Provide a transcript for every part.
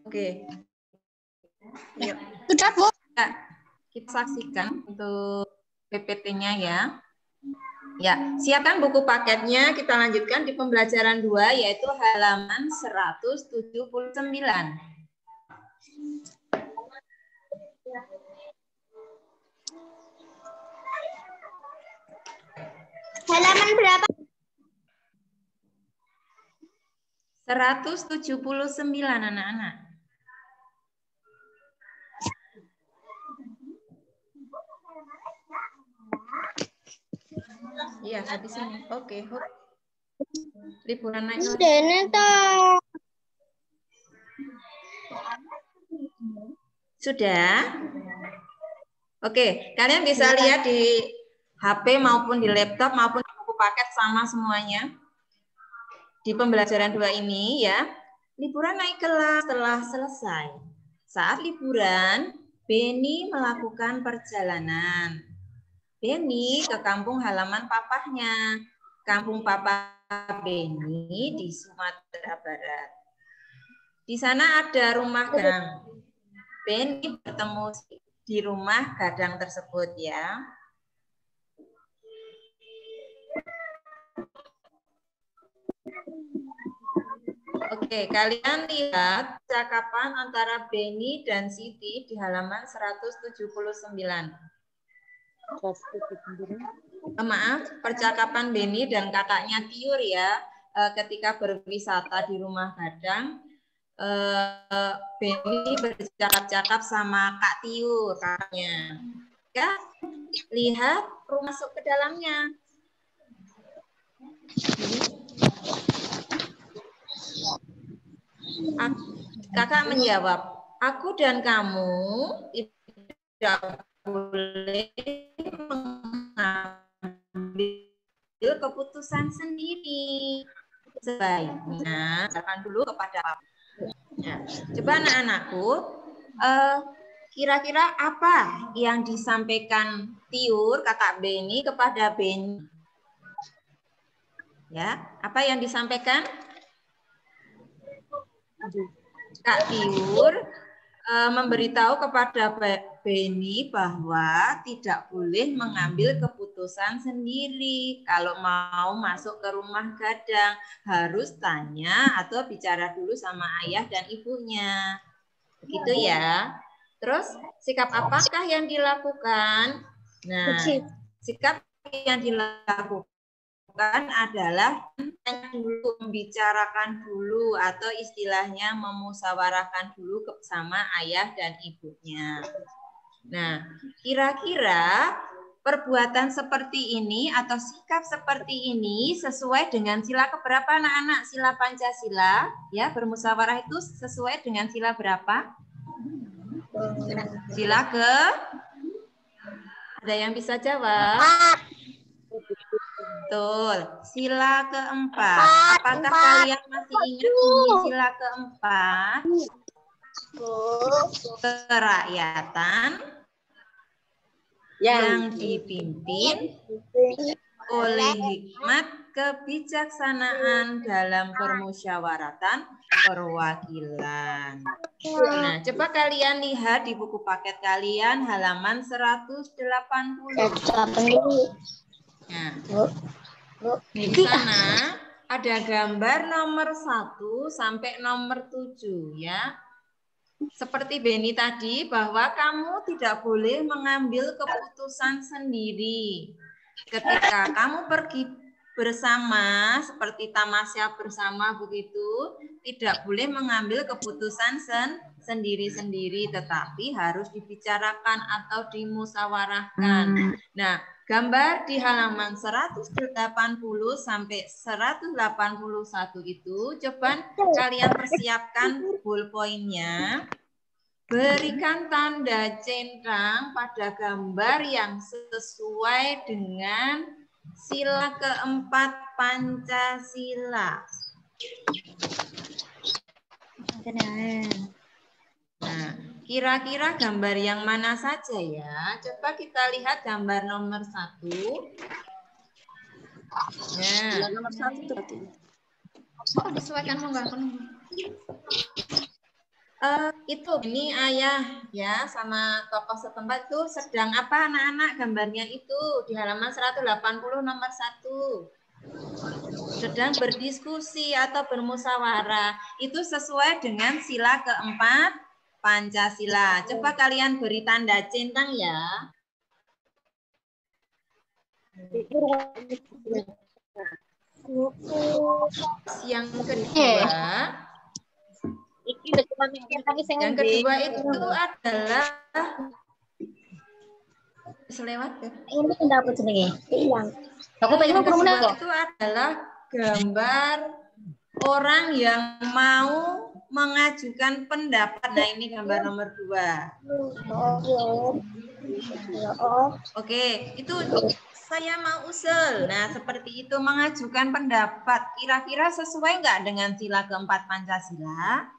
Oke. Yuk. Sudah, Bu. Ya, kita saksikan untuk PPT-nya ya. Ya, siapkan buku paketnya. Kita lanjutkan di pembelajaran 2 yaitu halaman 179. Halaman berapa? 179 anak-anak. Iya, habis ini. Oke, Hop. Liburan naik. Sudah? Oke, kalian bisa lihat di HP maupun di laptop maupun di buku paket sama semuanya. Di pembelajaran 2 ini ya, liburan naik kelas telah selesai. Saat liburan, Beni melakukan perjalanan. Beni ke kampung halaman papahnya. Kampung papa Beni di Sumatera Barat. Di sana ada rumah gadang. Beni bertemu di rumah gadang tersebut ya. Oke, kalian lihat percakapan antara Beni dan Siti di halaman 179. Maaf, percakapan Beni dan kakaknya Tiur ya, ketika berwisata di rumah gadang, Beni bercakap-cakap sama Kak Tiur, kakaknya. Ya, lihat rumah masuk ke dalamnya. Kakak menjawab, aku dan kamu tidak boleh mengambil keputusan sendiri. Sebaiknya katakan dulu kepada Papa. Ya. Coba anak-anakku, kira-kira apa yang disampaikan Tiur, kakak Beni kepada Beni? Ya, apa yang disampaikan? Kak Tiur memberitahu kepada Beni bahwa tidak boleh mengambil keputusan sendiri. Kalau mau masuk ke rumah gadang, harus tanya atau bicara dulu sama ayah dan ibunya. Begitu ya. Terus sikap apakah yang dilakukan? Nah, sikap yang dilakukan adalah dulu membicarakan dulu atau istilahnya memusyawarahkan dulu bersama ayah dan ibunya. Nah, kira-kira perbuatan seperti ini atau sikap seperti ini sesuai dengan sila keberapa anak-anak? Sila Pancasila, ya, bermusyawarah itu sesuai dengan sila berapa? Sila ke? Ada yang bisa jawab? Betul. Sila keempat. Apakah kalian masih ingat ini sila keempat? Kerakyatan yang dipimpin oleh hikmat kebijaksanaan dalam permusyawaratan perwakilan. Nah, coba kalian lihat di buku paket kalian halaman 180. Nah, di sana ada gambar nomor 1 sampai nomor 7 ya. Seperti Beni tadi bahwa kamu tidak boleh mengambil keputusan sendiri. Ketika kamu pergi bersama seperti tamasya bersama begitu, tidak boleh mengambil keputusan sendiri-sendiri tetapi harus dibicarakan atau dimusyawarahkan. Nah, gambar di halaman 180 sampai 181 itu coba kalian persiapkan ballpoint-nya. Berikan tanda centang pada gambar yang sesuai dengan sila keempat Pancasila. Nah, kira-kira gambar yang mana saja ya? Coba kita lihat gambar nomor 1. Nah, Nomor 1 berarti. oh, disesuaikan enggak? Itu ini ayah ya sama tokoh setempat itu sedang apa anak-anak, gambarnya itu di halaman 180 nomor 1. Sedang berdiskusi atau bermusyawarah. Itu sesuai dengan sila keempat Pancasila. Coba kalian beri tanda centang ya. Yang kedua, itu adalah selewat ya. Ini pendapat jenenge. Hilang. Aku pengen Yang kedua itu adalah gambar orang yang mau mengajukan pendapat. Nah, ini gambar nomor 2. Oke, itu saya mau usul. Nah, seperti itu mengajukan pendapat. Kira-kira sesuai nggak dengan sila keempat Pancasila?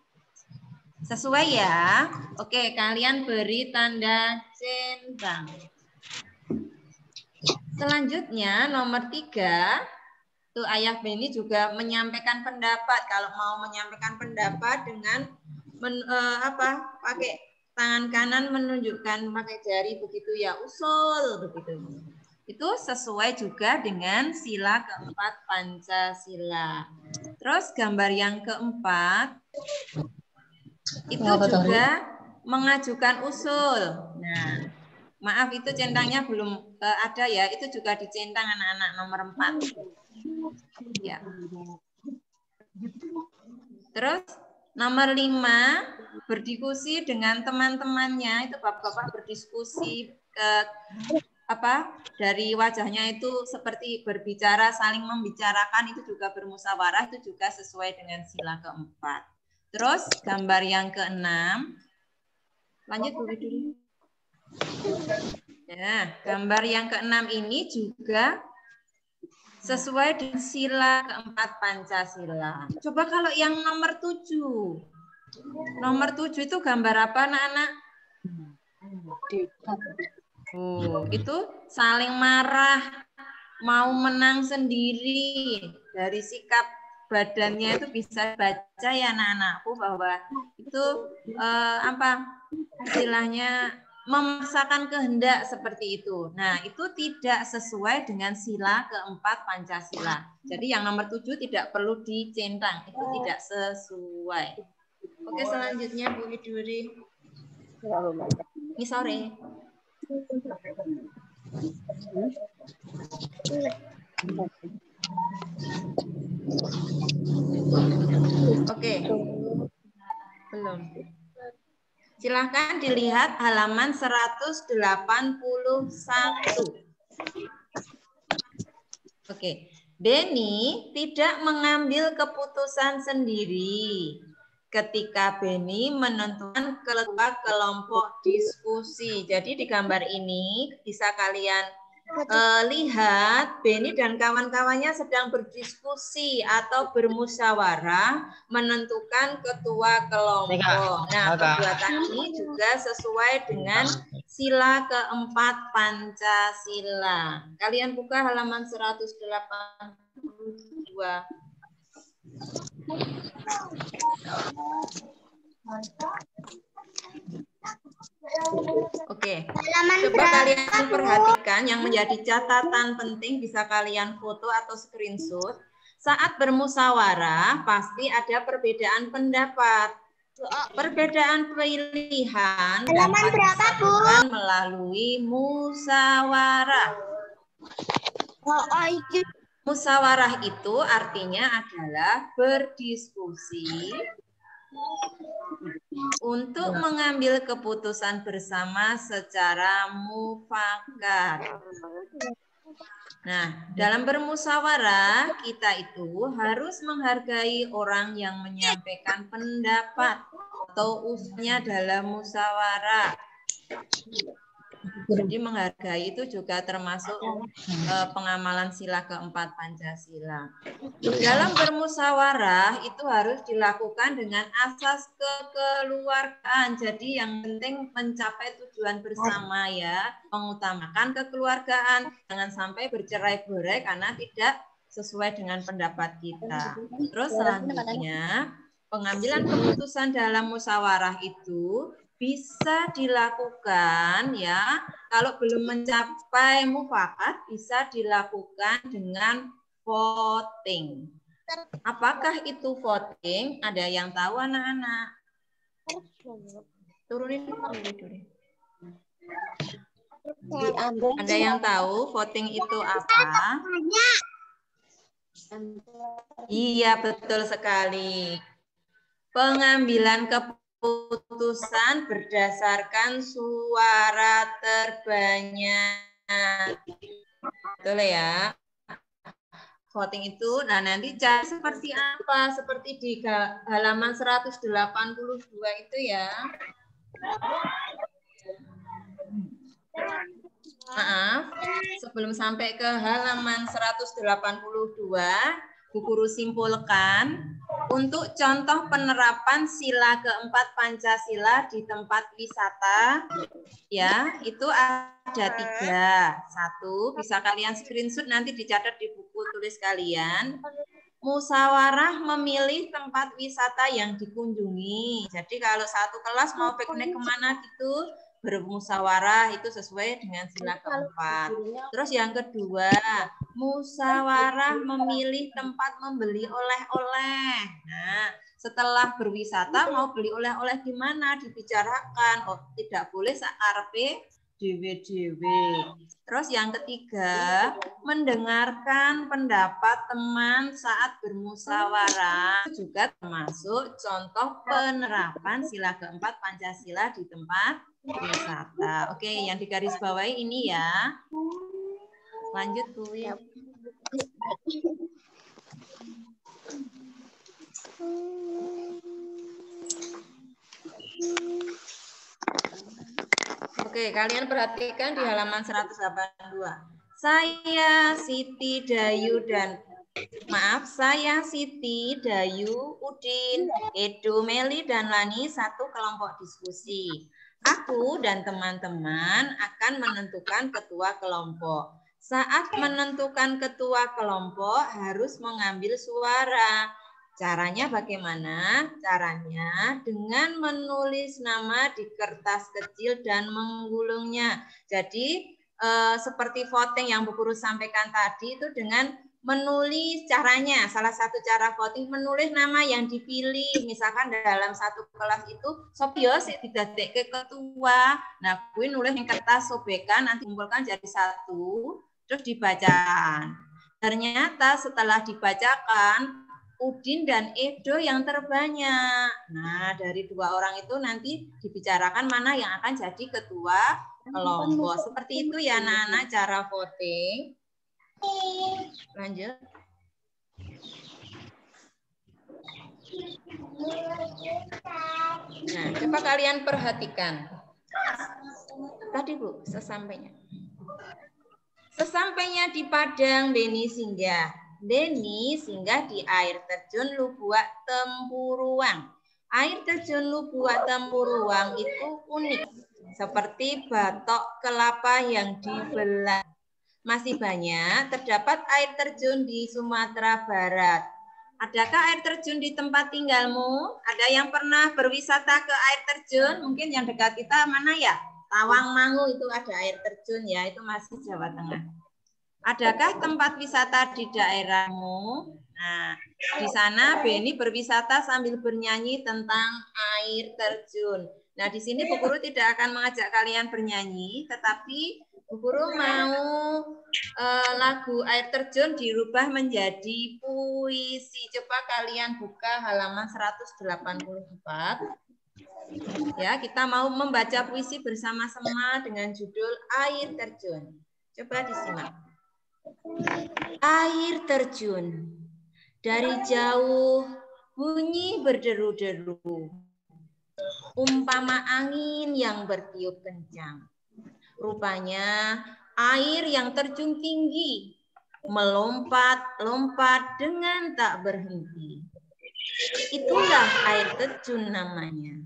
Sesuai ya? Oke, kalian beri tanda centang. Selanjutnya, nomor 3. Tuh ayah Beni juga menyampaikan pendapat. Kalau mau menyampaikan pendapat dengan pakai tangan kanan menunjukkan pakai jari begitu ya, usul begitu. Itu sesuai juga dengan sila keempat Pancasila. Terus gambar yang keempat itu juga mengajukan usul. Nah, maaf itu centangnya belum ada ya. Itu juga dicentang anak-anak nomor 4. Ya. Terus nomor 5 berdiskusi dengan teman-temannya. Itu bapak-bapak berdiskusi dari wajahnya itu seperti berbicara, saling membicarakan, itu juga bermusyawarah, itu juga sesuai dengan sila keempat. Terus gambar yang keenam, lanjut Bu Widuri. Ya, gambar yang keenam ini juga sesuai dengan sila keempat Pancasila. Coba kalau yang nomor 7. Nomor 7 itu gambar apa anak-anak? Itu saling marah, mau menang sendiri. Dari sikap badannya itu bisa baca ya anak-anakku bahwa itu istilahnya memaksakan kehendak seperti itu. Nah, itu tidak sesuai dengan sila keempat Pancasila. Jadi yang nomor 7 tidak perlu dicentang, itu tidak sesuai. Oke, selanjutnya Bu Widuri. Ini sore. Oke. Belum. Silahkan dilihat halaman 181. Oke. Beni tidak mengambil keputusan sendiri ketika Beni menentukan ketua kelompok diskusi. Jadi di gambar ini bisa kalian lihat Beni dan kawan-kawannya sedang berdiskusi atau bermusyawarah menentukan ketua kelompok. Nah, perbuatan ini juga sesuai dengan sila keempat Pancasila. Kalian buka halaman 182. Oke, coba kalian perhatikan yang menjadi catatan penting, bisa kalian foto atau screenshot. Saat bermusyawarah pasti ada perbedaan pendapat. Perbedaan pilihan dapat disatukan melalui musyawarah. Musyawarah itu artinya adalah berdiskusi untuk mengambil keputusan bersama secara mufakat. Nah, dalam bermusyawarah kita itu harus menghargai orang yang menyampaikan pendapat atau usulnya dalam musyawarah. Jadi menghargai itu juga termasuk pengamalan sila keempat Pancasila. Dalam bermusyawarah itu harus dilakukan dengan asas kekeluargaan. Jadi yang penting mencapai tujuan bersama ya, mengutamakan kekeluargaan. Jangan sampai bercerai-berai karena tidak sesuai dengan pendapat kita. Terus selanjutnya, pengambilan keputusan dalam musyawarah itu bisa dilakukan ya, kalau belum mencapai mufakat bisa dilakukan dengan voting. Apakah itu voting? Ada yang tahu anak-anak? Turunin dulu. Ada yang tahu voting itu apa? Iya, betul sekali. Pengambilan keputusan berdasarkan suara terbanyak. Betul ya? Voting itu, nah nanti cara seperti apa? Seperti di halaman 182 itu ya. Maaf, sebelum sampai ke halaman 182, Bu Guru simpulkan untuk contoh penerapan sila keempat Pancasila di tempat wisata, ya itu ada 3. 1, bisa kalian screenshot nanti dicatat di buku tulis kalian. Musyawarah memilih tempat wisata yang dikunjungi. Jadi kalau satu kelas mau piknik kemana gitu, bermusyawarah itu sesuai dengan sila keempat. Terus yang kedua, musyawarah memilih tempat membeli oleh-oleh. Nah, setelah berwisata mau beli oleh-oleh di mana dibicarakan. Oh, tidak boleh sakarpe dewe-dewe. Terus yang ketiga, mendengarkan pendapat teman saat bermusyawarah juga termasuk contoh penerapan sila keempat Pancasila di tempat wisata. Oke, yang digarisbawahi ini ya. Lanjut, Bu Win. Oke, kalian perhatikan di halaman 182. Saya Siti Dayu saya Siti, Dayu, Udin, Edo, Meli, dan Lani satu kelompok diskusi. Aku dan teman-teman akan menentukan ketua kelompok. Saat menentukan ketua kelompok harus mengambil suara. Caranya bagaimana? Caranya dengan menulis nama di kertas kecil dan menggulungnya. Jadi seperti voting yang Bu Guru sampaikan tadi itu dengan menulis caranya. Salah satu cara voting menulis nama yang dipilih. Misalkan dalam satu kelas itu Sopio didadik ke ketua. Nah, gue nulis yang kertas sobekan nanti kumpulkan jadi satu terus dibacakan. Ternyata setelah dibacakan Udin dan Edo yang terbanyak. Nah, dari 2 orang itu nanti dibicarakan mana yang akan jadi ketua kelompok. Seperti itu ya, Nana, cara voting. Lanjut. Nah, coba kalian perhatikan. Tadi, Bu, sesampainya di Padang, Deni singgah di air terjun Lubuak Tempuruang. Air terjun Lubuak Tempuruang itu unik, seperti batok kelapa yang dibelah. Masih banyak terdapat air terjun di Sumatera Barat. Adakah air terjun di tempat tinggalmu? Ada yang pernah berwisata ke air terjun? Mungkin yang dekat kita mana ya? Tawangmangu itu ada air terjun ya, itu masih Jawa Tengah. Adakah tempat wisata di daerahmu? Nah, di sana Beni berwisata sambil bernyanyi tentang air terjun. Nah, di sini Bu Guru tidak akan mengajak kalian bernyanyi, tetapi Bu Guru mau lagu air terjun dirubah menjadi puisi. Coba kalian buka halaman 184. Ya, kita mau membaca puisi bersama-sama dengan judul Air Terjun. Coba disimak. Air terjun. Dari jauh bunyi berderu-deru. Umpama angin yang bertiup kencang. Rupanya air yang terjun tinggi, melompat-lompat dengan tak berhenti. Itulah air terjun namanya.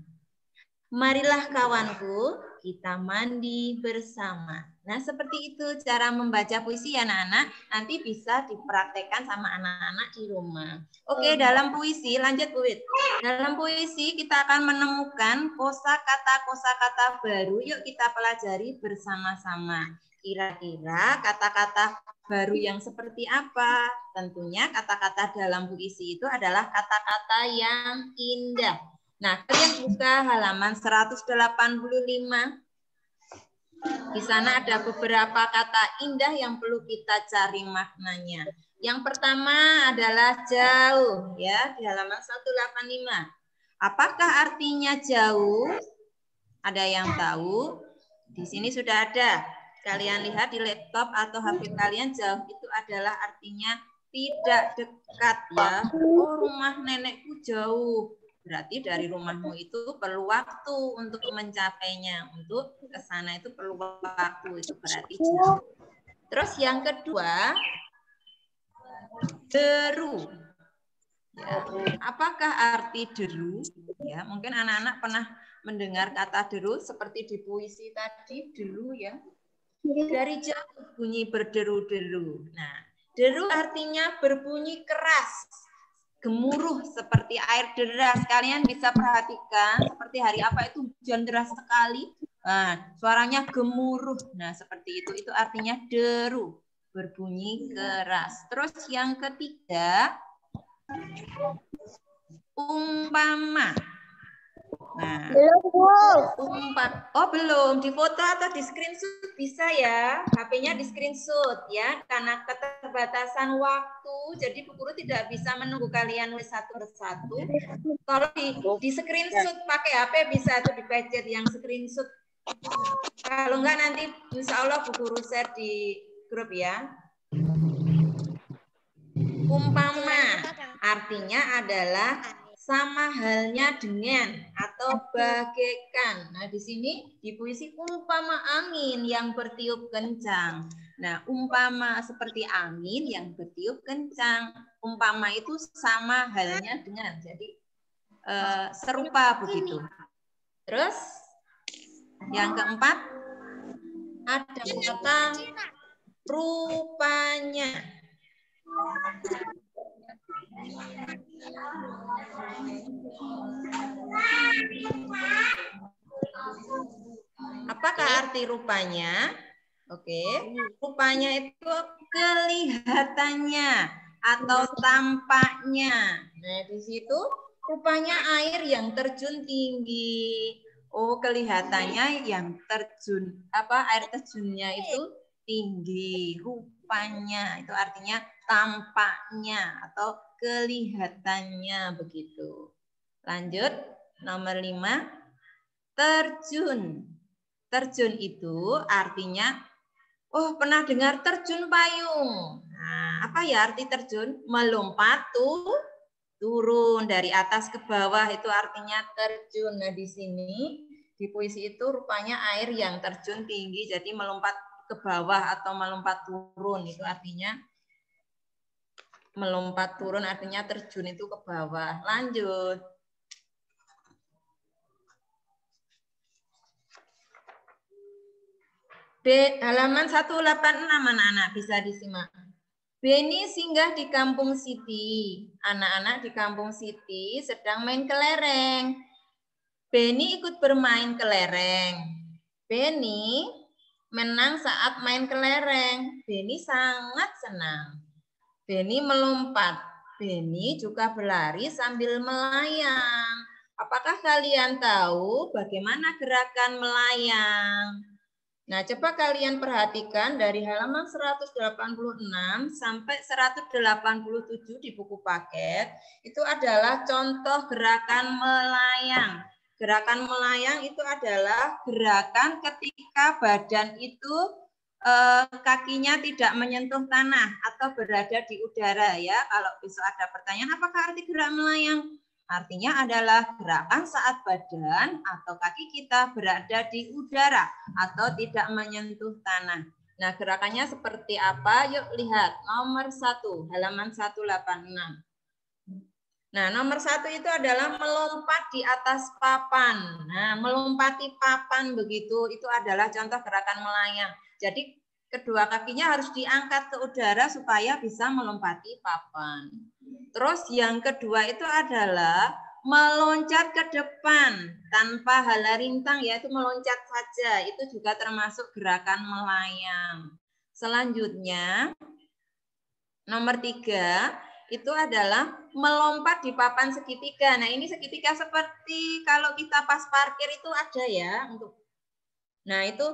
Marilah kawanku, kita mandi bersama. Nah, seperti itu cara membaca puisi ya anak-anak. Nanti bisa dipraktekkan sama anak-anak di rumah. Oke, dalam puisi, lanjut Bu Wit. Dalam puisi kita akan menemukan kosakata baru. Yuk kita pelajari bersama-sama. Kira-kira kata-kata baru yang seperti apa? Tentunya kata-kata dalam puisi itu adalah kata-kata yang indah. Nah, kalian buka halaman 185. Di sana ada beberapa kata indah yang perlu kita cari maknanya. Yang pertama adalah jauh, ya, di halaman 185. Apakah artinya jauh? Ada yang tahu? Di sini sudah ada. Kalian lihat di laptop atau HP kalian, jauh itu adalah artinya tidak dekat, ya. Oh, rumah nenekku jauh. Berarti dari rumahmu itu perlu waktu untuk mencapainya. Untuk ke sana itu perlu waktu, itu berarti jauh. Terus yang kedua, deru. Ya. Apakah arti deru? Ya, mungkin anak-anak pernah mendengar kata deru seperti di puisi tadi, deru ya. Dari jauh bunyi berderu-deru. Nah, deru artinya berbunyi keras, gemuruh seperti air deras. Kalian bisa perhatikan seperti hari apa itu hujan deras sekali. Nah, suaranya gemuruh. Nah, seperti itu. Itu artinya deru, berbunyi keras. Terus yang ketiga, umpama. Nah, oh belum, di foto atau di screenshot bisa ya, HP-nya di screenshot ya, karena keterbatasan waktu, jadi Bu Guru tidak bisa menunggu kalian nulis satu persatu. Kalau di screenshot pakai HP bisa tuh dipencet yang screenshot. Kalau enggak nanti insya Allah Bu Guru share di grup ya. Umpama artinya adalah sama halnya dengan atau bagaikan. Nah, di sini di puisi umpama angin yang bertiup kencang. Nah, umpama seperti angin yang bertiup kencang. Umpama itu sama halnya dengan. Jadi serupa begitu. Terus yang keempat ada kata rupanya. Apakah arti rupanya? Oke, rupanya itu kelihatannya atau tampaknya. Nah, di situ rupanya air yang terjun tinggi. Oh, kelihatannya yang terjun, air terjunnya itu tinggi. Rupanya itu artinya tampaknya atau kelihatannya begitu. Lanjut, nomor 5. Terjun. Terjun itu artinya, oh pernah dengar terjun payung. Nah, apa ya arti terjun? Melompat turun dari atas ke bawah, itu artinya terjun. Nah, di sini di puisi itu rupanya air yang terjun tinggi, jadi melompat ke bawah atau melompat turun, itu artinya melompat turun artinya terjun itu ke bawah. Lanjut. Halaman 186 anak-anak bisa disimak. Beni singgah di Kampung Siti. Anak-anak di Kampung Siti sedang main kelereng. Beni ikut bermain kelereng. Beni menang saat main kelereng. Beni sangat senang. Beni melompat. Beni juga berlari sambil melayang. Apakah kalian tahu bagaimana gerakan melayang? Nah, coba kalian perhatikan dari halaman 186 sampai 187 di buku paket, itu adalah contoh gerakan melayang. Gerakan melayang itu adalah gerakan ketika badan itu kakinya tidak menyentuh tanah atau berada di udara ya. Kalau besok ada pertanyaan, apakah arti gerak melayang? Artinya adalah gerakan saat badan atau kaki kita berada di udara atau tidak menyentuh tanah. Nah, gerakannya seperti apa? Yuk lihat nomor 1, halaman 186. Nah, nomor 1 itu adalah melompat di atas papan. Nah, melompati papan begitu, itu adalah contoh gerakan melayang. Jadi, kedua kakinya harus diangkat ke udara supaya bisa melompati papan. Terus yang kedua itu adalah meloncat ke depan tanpa hala rintang, yaitu meloncat saja. Itu juga termasuk gerakan melayang. Selanjutnya, nomor 3, itu adalah melompat di papan segitiga. Nah, ini segitiga seperti kalau kita pas parkir itu ada ya. Nah, itu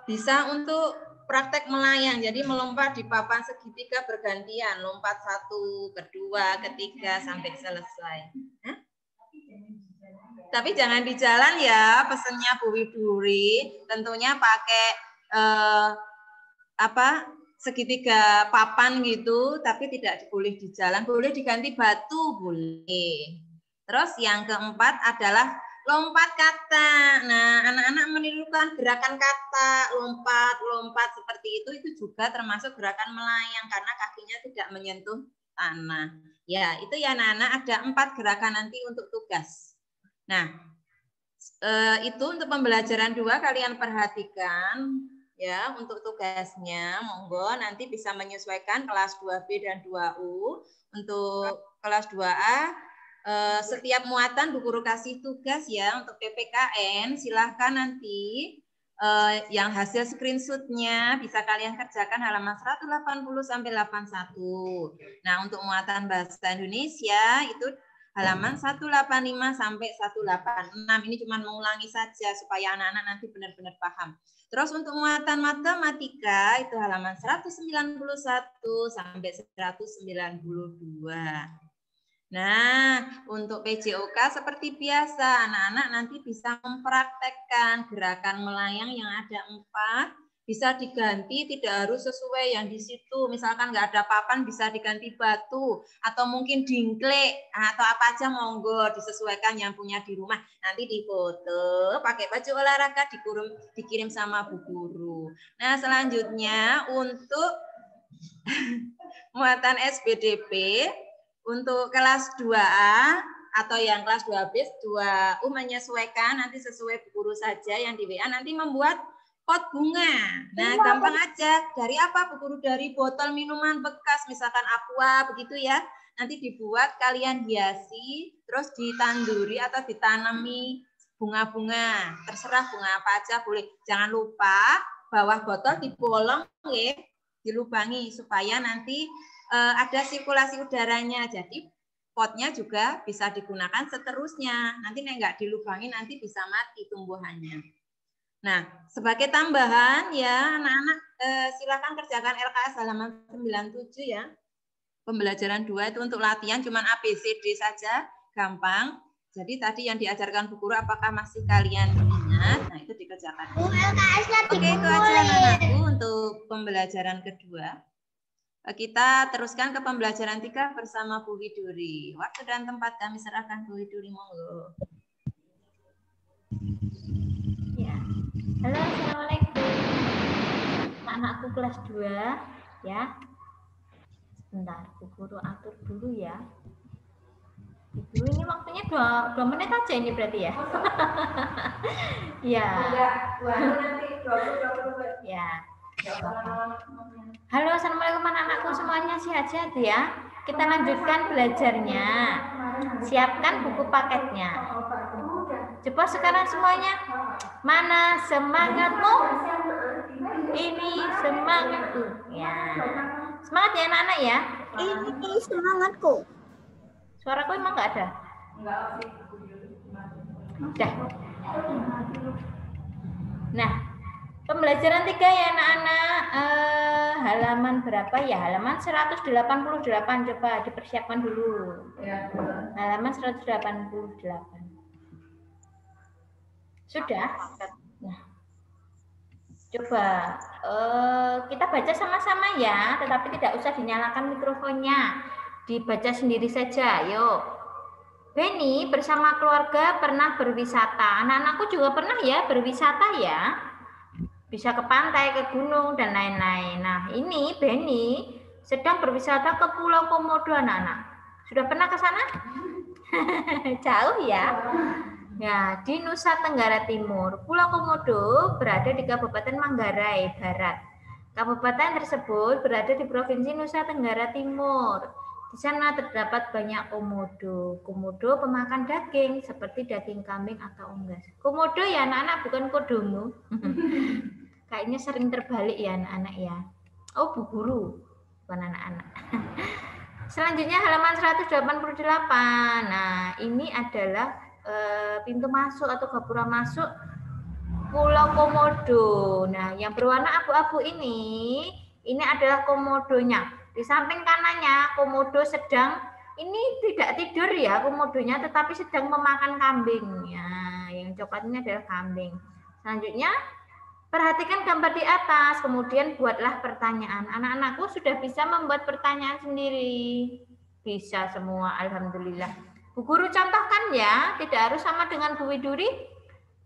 bisa untuk praktek melayang. Jadi melompat di papan segitiga bergantian. Lompat 1, kedua, ketiga, sampai selesai. Hah? Tapi jangan di jalan ya, pesennya Bu Widuri. Tentunya pakai segitiga papan gitu, tapi tidak boleh di jalan, boleh diganti batu, boleh. Terus yang keempat adalah lompat kata. Nah, anak-anak menirukan gerakan kata, lompat seperti itu juga termasuk gerakan melayang karena kakinya tidak menyentuh tanah. Ya, itu ya anak-anak, ada 4 gerakan nanti untuk tugas. Nah, itu untuk pembelajaran 2 kalian perhatikan. Ya, untuk tugasnya, monggo nanti bisa menyesuaikan kelas 2B dan 2U. Untuk kelas 2A, setiap muatan Bu Guru kasih tugas ya untuk PPKN. Silahkan nanti yang hasil screenshot-nya bisa kalian kerjakan halaman 180 sampai 81. Nah, untuk muatan bahasa Indonesia itu halaman 185 sampai 186. Ini cuma mengulangi saja supaya anak-anak nanti benar-benar paham. Terus untuk muatan matematika itu halaman 191 sampai 192. Nah, untuk PJOK seperti biasa, anak-anak nanti bisa mempraktekkan gerakan melayang yang ada 4. Bisa diganti, tidak harus sesuai yang di situ. Misalkan nggak ada papan, bisa diganti batu. Atau mungkin dingklek, atau apa aja monggo disesuaikan yang punya di rumah. Nanti difoto, pakai baju olahraga, dikirim sama Bu Guru. Nah, selanjutnya untuk muatan SBDP, untuk kelas 2A atau yang kelas 2B, 2U menyesuaikan, nanti sesuai Bu Guru saja yang di WA, nanti membuat pot bunga. Nah, gampang aja. Dari apa Bu Guru? Dari botol minuman bekas, misalkan aqua, begitu ya. Nanti dibuat, kalian hiasi, terus ditanduri atau ditanami bunga-bunga. Terserah bunga apa aja boleh. Jangan lupa bawah botol dibolong ya, dilubangi supaya nanti ada sirkulasi udaranya. Jadi potnya juga bisa digunakan seterusnya. Nanti nggak dilubangi nanti bisa mati tumbuhannya. Nah, sebagai tambahan ya anak-anak silakan kerjakan LKS halaman 97 ya. Pembelajaran 2 itu untuk latihan cuman ABCD saja, gampang. Jadi tadi yang diajarkan Bu Guru apakah masih kalian ingat? Nah, itu dikerjakan. Oke, itu aja anak-anakku untuk pembelajaran kedua. Kita teruskan ke pembelajaran 3 bersama Bu Widuri. Waktu dan tempat kami serahkan Bu Widuri, monggo. Ya. Halo, assalamualaikum. Anakku kelas 2 ya. Sebentar, Bu Guru atur dulu ya. Ibu ini waktunya 2 menit aja ini berarti ya. Ya. Ya. Halo, assalamualaikum anak-anakku semuanya, sehat-sehat ya. Kita lanjutkan belajarnya. Siapkan buku paketnya. Coba sekarang semuanya. Mana semangatmu? Ini semangatku. Ya. Semangat ya anak-anak ya. Ini semangatku. Suaraku emang nggak ada? Udah. Nah, pembelajaran 3 ya anak-anak. Halaman berapa ya? Halaman 188. Coba dipersiapkan dulu. Halaman 188. Sudah? Nah, coba kita baca sama-sama ya, tetapi tidak usah dinyalakan mikrofonnya. Dibaca sendiri saja, yuk. Beni bersama keluarga pernah berwisata. Anak-anakku juga pernah ya berwisata ya. Bisa ke pantai, ke gunung, dan lain-lain. Nah, ini Beni sedang berwisata ke Pulau Komodo, anak-anak. Sudah pernah ke sana? Jauh ya. Ya, di Nusa Tenggara Timur, Pulau Komodo berada di Kabupaten Manggarai Barat. Kabupaten tersebut berada di Provinsi Nusa Tenggara Timur. Di sana terdapat banyak komodo. Komodo pemakan daging seperti daging kambing atau unggas. Komodo ya anak-anak, bukan kodomo. Kayaknya sering terbalik ya anak-anak ya. Oh, Bu Guru, bukan anak-anak. Selanjutnya halaman 188. Nah, ini adalah pintu masuk atau gapura masuk Pulau Komodo. Nah, yang berwarna abu-abu ini adalah komodonya. Di samping kanannya komodo sedang ini tidak tidur ya komodonya, tetapi sedang memakan kambing. Ya, yang coklat ini adalah kambing. Selanjutnya perhatikan gambar di atas, kemudian buatlah pertanyaan. Anak-anakku sudah bisa membuat pertanyaan sendiri. Bisa semua, alhamdulillah. Bu Guru contohkan ya, tidak harus sama dengan Bu Widuri.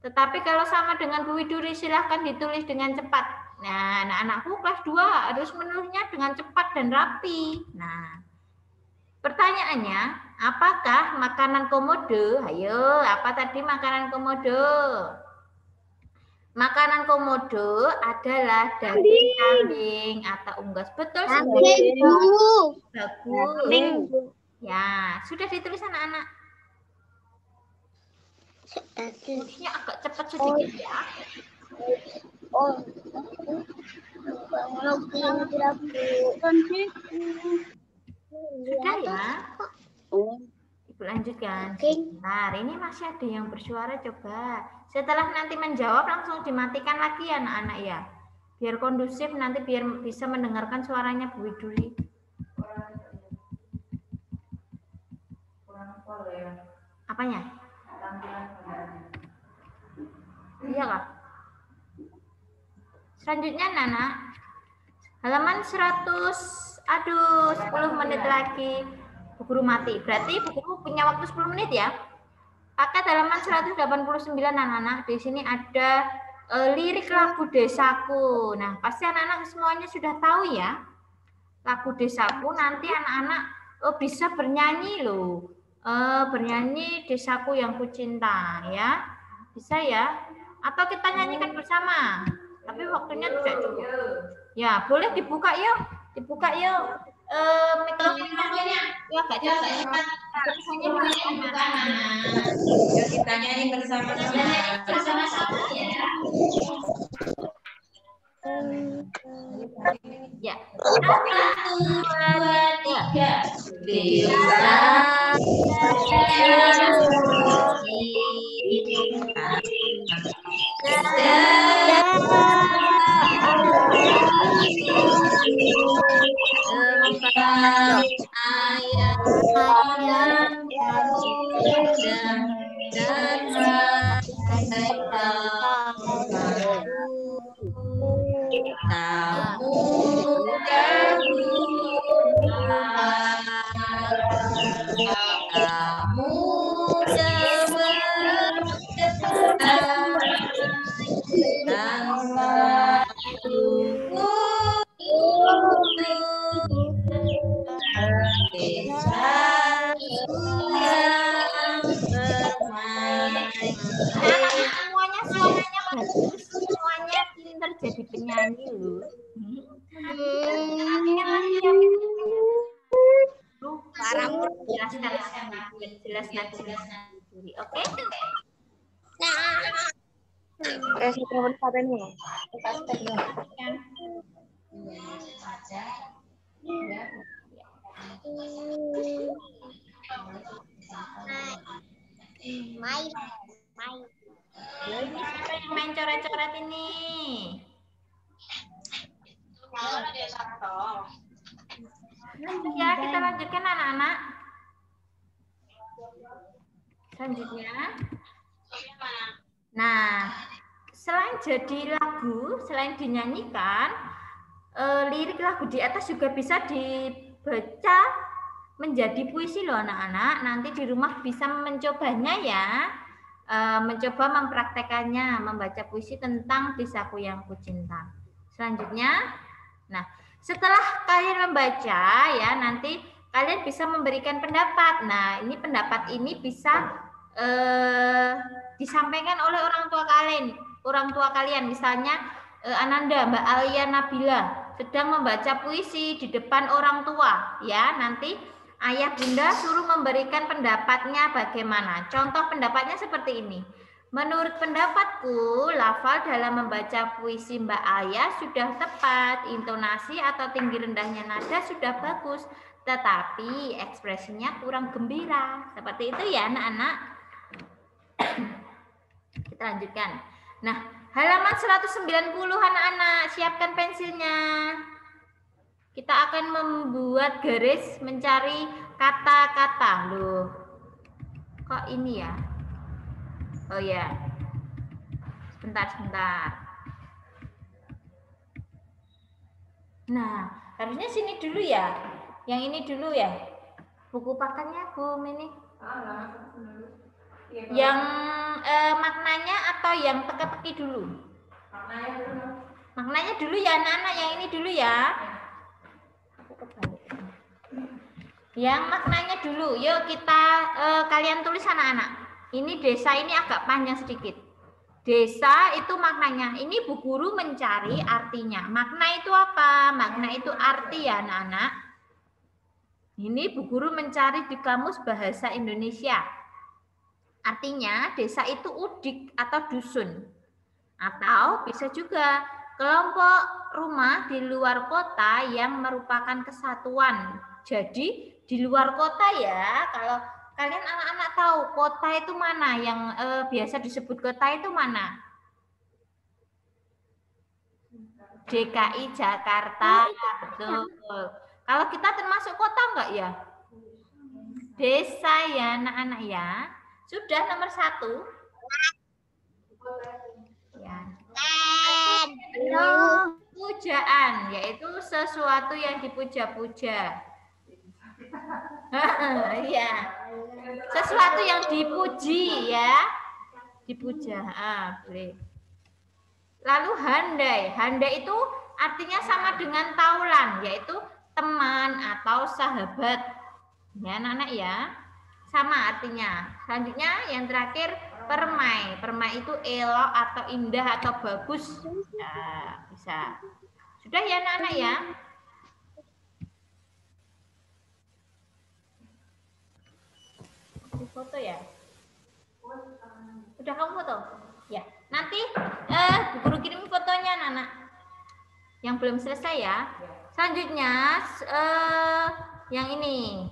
Tetapi kalau sama dengan Bu Widuri, silahkan ditulis dengan cepat. Nah, anak-anakku kelas 2 harus menulisnya dengan cepat dan rapi. Nah, pertanyaannya, apakah makanan komodo? Ayo, apa tadi makanan komodo? Makanan komodo adalah daging kambing atau unggas. Betul sekali. Bagus. Ya, sudah ditulis anak-anak. Tulisnya agak cepat sedikit ya. Sudah ya. Ibu lanjutkan. Bentar, ini masih ada yang bersuara coba. Setelah nanti menjawab langsung dimatikan lagi ya anak-anak ya. Biar kondusif nanti biar bisa mendengarkan suaranya Bu Widuri. Apanya? Iya Kak. Selanjutnya Nana, halaman 100, 10 menit lagi Bu Guru mati. Berarti Bu Guru punya waktu 10 menit ya. Pakai halaman 189 anak-anak. Di sini ada lirik lagu Desaku. Nah, pasti anak-anak semuanya sudah tahu ya. Lagu Desaku nanti anak-anak bisa bernyanyi loh. Bernyanyi Desaku yang Kucinta ya. Bisa ya? Atau kita nyanyikan bersama. Tapi waktunya tidak cukup. Ya, boleh dibuka yuk. Dibuka yuk. Mikrofonnya ya agak jauh. Hanya dibuka mana. Yuk kita nyanyi bersama-sama. Ya. Ya. 1, 2, Semuanya suaranya bagus, semuanya pintar jadi penyanyi loh. Jelas nanti. Oke? Ini siapa yang main coret-coret ini? Ya, kita lanjutkan anak-anak. Selanjutnya. Nah, selain jadi lagu, selain dinyanyikan, lirik lagu di atas juga bisa dibaca menjadi puisi loh anak-anak. Nanti di rumah bisa mencobanya ya. Mencoba mempraktekannya, membaca puisi tentang Desaku yang Kucinta. Selanjutnya, nah setelah kalian membaca ya, nanti kalian bisa memberikan pendapat. Nah, ini pendapat ini bisa disampaikan oleh orang tua kalian. Misalnya Ananda, Mbak Alia Nabila sedang membaca puisi di depan orang tua, ya. Nanti ayah bunda suruh memberikan pendapatnya bagaimana. Contoh pendapatnya seperti ini. Menurut pendapatku, lafal dalam membaca puisi Mbak Ayah sudah tepat, intonasi atau tinggi rendahnya nada sudah bagus, tetapi ekspresinya kurang gembira. Seperti itu ya anak-anak. Kita lanjutkan. Nah, halaman 190 anak-anak, siapkan pensilnya. Kita akan membuat garis mencari kata-kata. Loh, kok ini ya? Oh ya, sebentar. Nah, harusnya sini dulu ya. Yang ini dulu ya. Buku pakannya Bu Mini. Yang maknanya atau yang teka-teki dulu? Maknanya dulu ya anak-anak, yang ini dulu ya. Yang maknanya dulu. Yuk kita kalian tulis anak-anak. Ini desa ini agak panjang sedikit. Desa itu maknanya. Ini Bu Guru mencari artinya. Makna itu apa? Makna itu arti ya anak-anak. Ini Bu Guru mencari di Kamus Bahasa Indonesia. Artinya desa itu udik atau dusun. Atau bisa juga kelompok rumah di luar kota yang merupakan kesatuan. Jadi di luar kota ya, kalau kalian anak-anak tahu kota itu mana yang biasa disebut kota itu mana? DKI Jakarta, betul. Kalau kita termasuk kota enggak ya? Desa ya anak-anak ya. Sudah nomor 1. Ya. Pujaan, yaitu sesuatu yang dipuja-puja. Iya. Sesuatu yang dipuji ya. Dipuja. Boleh. Lalu handai. Handai itu artinya sama dengan taulan, yaitu teman atau sahabat. Ya, anak-anak ya. Sama artinya. Selanjutnya yang terakhir permai. Permai itu elok atau indah atau bagus. Ya, bisa. Sudah ya anak-anak ya? Di foto ya? Udah kamu foto? Ya. Nanti Bu Guru kirim fotonya anak-anak. Yang belum selesai ya. Selanjutnya yang ini.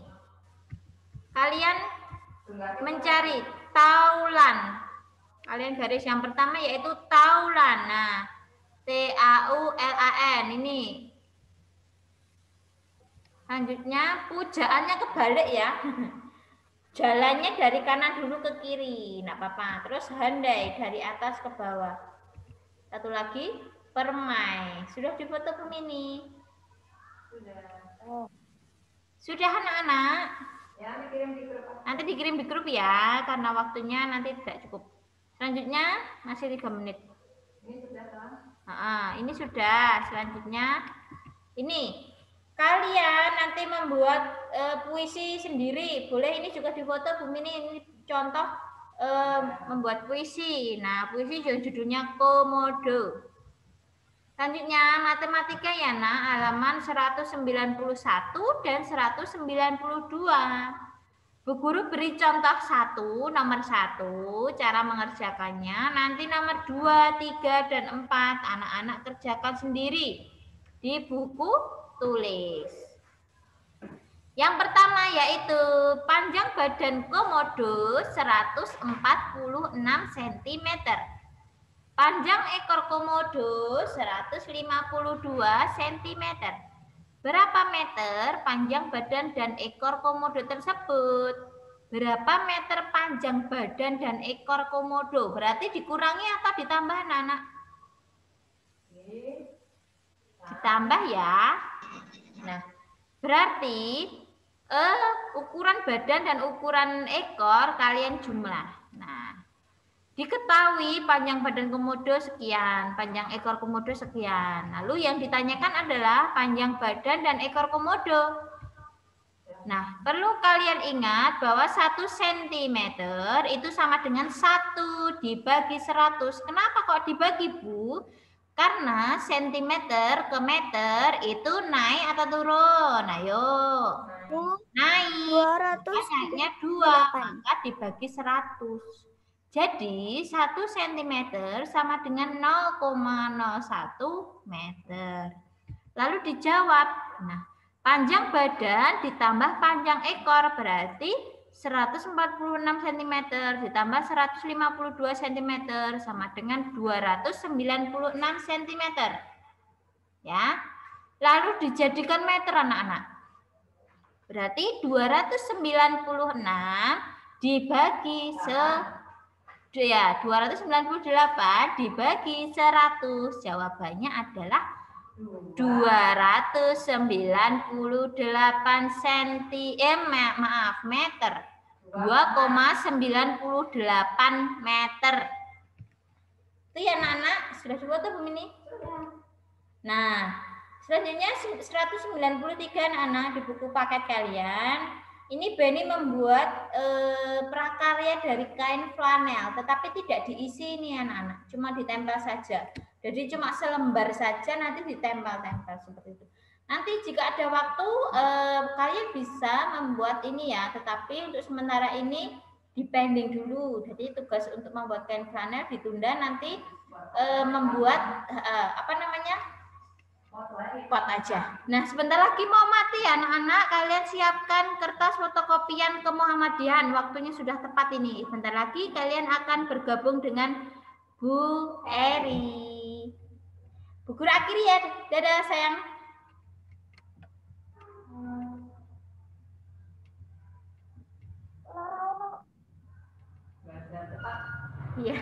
Kalian mencari taulan. Kalian garis yang pertama yaitu taulan. Nah, TAULAN ini. Selanjutnya pujaannya kebalik ya. Jalannya dari kanan dulu ke kiri, enggak apa-apa. Terus handai dari atas ke bawah. Satu lagi permai. Sudah difoto Bu Mini? Sudah. Sudah anak-anak? Ya, dikirim di grup. Nanti dikirim di grup ya, karena waktunya nanti tidak cukup. Selanjutnya masih 3 menit. Ini sudah kan? Ini sudah. Selanjutnya ini kalian nanti membuat puisi sendiri. Boleh ini juga difoto Bu Mini. Ini contoh membuat puisi. Nah, puisi judulnya Komodo. Selanjutnya matematika ya nak, halaman 191 dan 192. Bu Guru beri contoh nomor 1, cara mengerjakannya. Nanti nomor 2, 3, dan 4 anak-anak kerjakan sendiri di buku tulis. Yang pertama yaitu panjang badan komodo 146 cm. Panjang ekor komodo 152 cm. Berapa meter panjang badan dan ekor komodo tersebut? Berapa meter panjang badan dan ekor komodo? Berarti dikurangi atau ditambah anak-anak? Ditambah ya. Nah, berarti ukuran badan dan ukuran ekor kalian jumlah. Nah, diketahui panjang badan komodo sekian, panjang ekor komodo sekian. Lalu yang ditanyakan adalah panjang badan dan ekor komodo. Nah, perlu kalian ingat bahwa 1 cm itu sama dengan 1 dibagi 100. Kenapa kok dibagi, Bu? Karena sentimeter ke meter itu naik atau turun? Ayo. Naik. 200. Naiknya 2, maka dibagi 100. Jadi 1 cm sama dengan 0,01 meter. Lalu dijawab. Nah, panjang badan ditambah panjang ekor berarti 146 cm ditambah 152 cm sama dengan 296 cm. Ya. Lalu dijadikan meter anak-anak. Berarti 296 dibagi 298 dibagi 100. Jawabannya adalah 298 meter. 2,98 meter. Itu ya anak-anak, sudah dibuat tuh Bu Mini? Nah, selanjutnya 193 anak-anak di buku paket kalian. Ini Beni membuat prakarya dari kain flanel, tetapi tidak diisi ini anak-anak, cuma ditempel saja. Jadi cuma selembar saja, nanti ditempel-tempel seperti itu. Nanti jika ada waktu, kalian bisa membuat ini ya, tetapi untuk sementara ini dipending dulu. Jadi tugas untuk membuat kain flanel ditunda, nanti membuat pot aja. Nah, sebentar lagi mau mati anak-anak, kalian siapkan kertas fotokopian ke Muhammadian. Waktunya sudah tepat ini. Sebentar lagi kalian akan bergabung dengan Bu Eri. Bu Guru akhiri ya. Dadah sayang. Iya.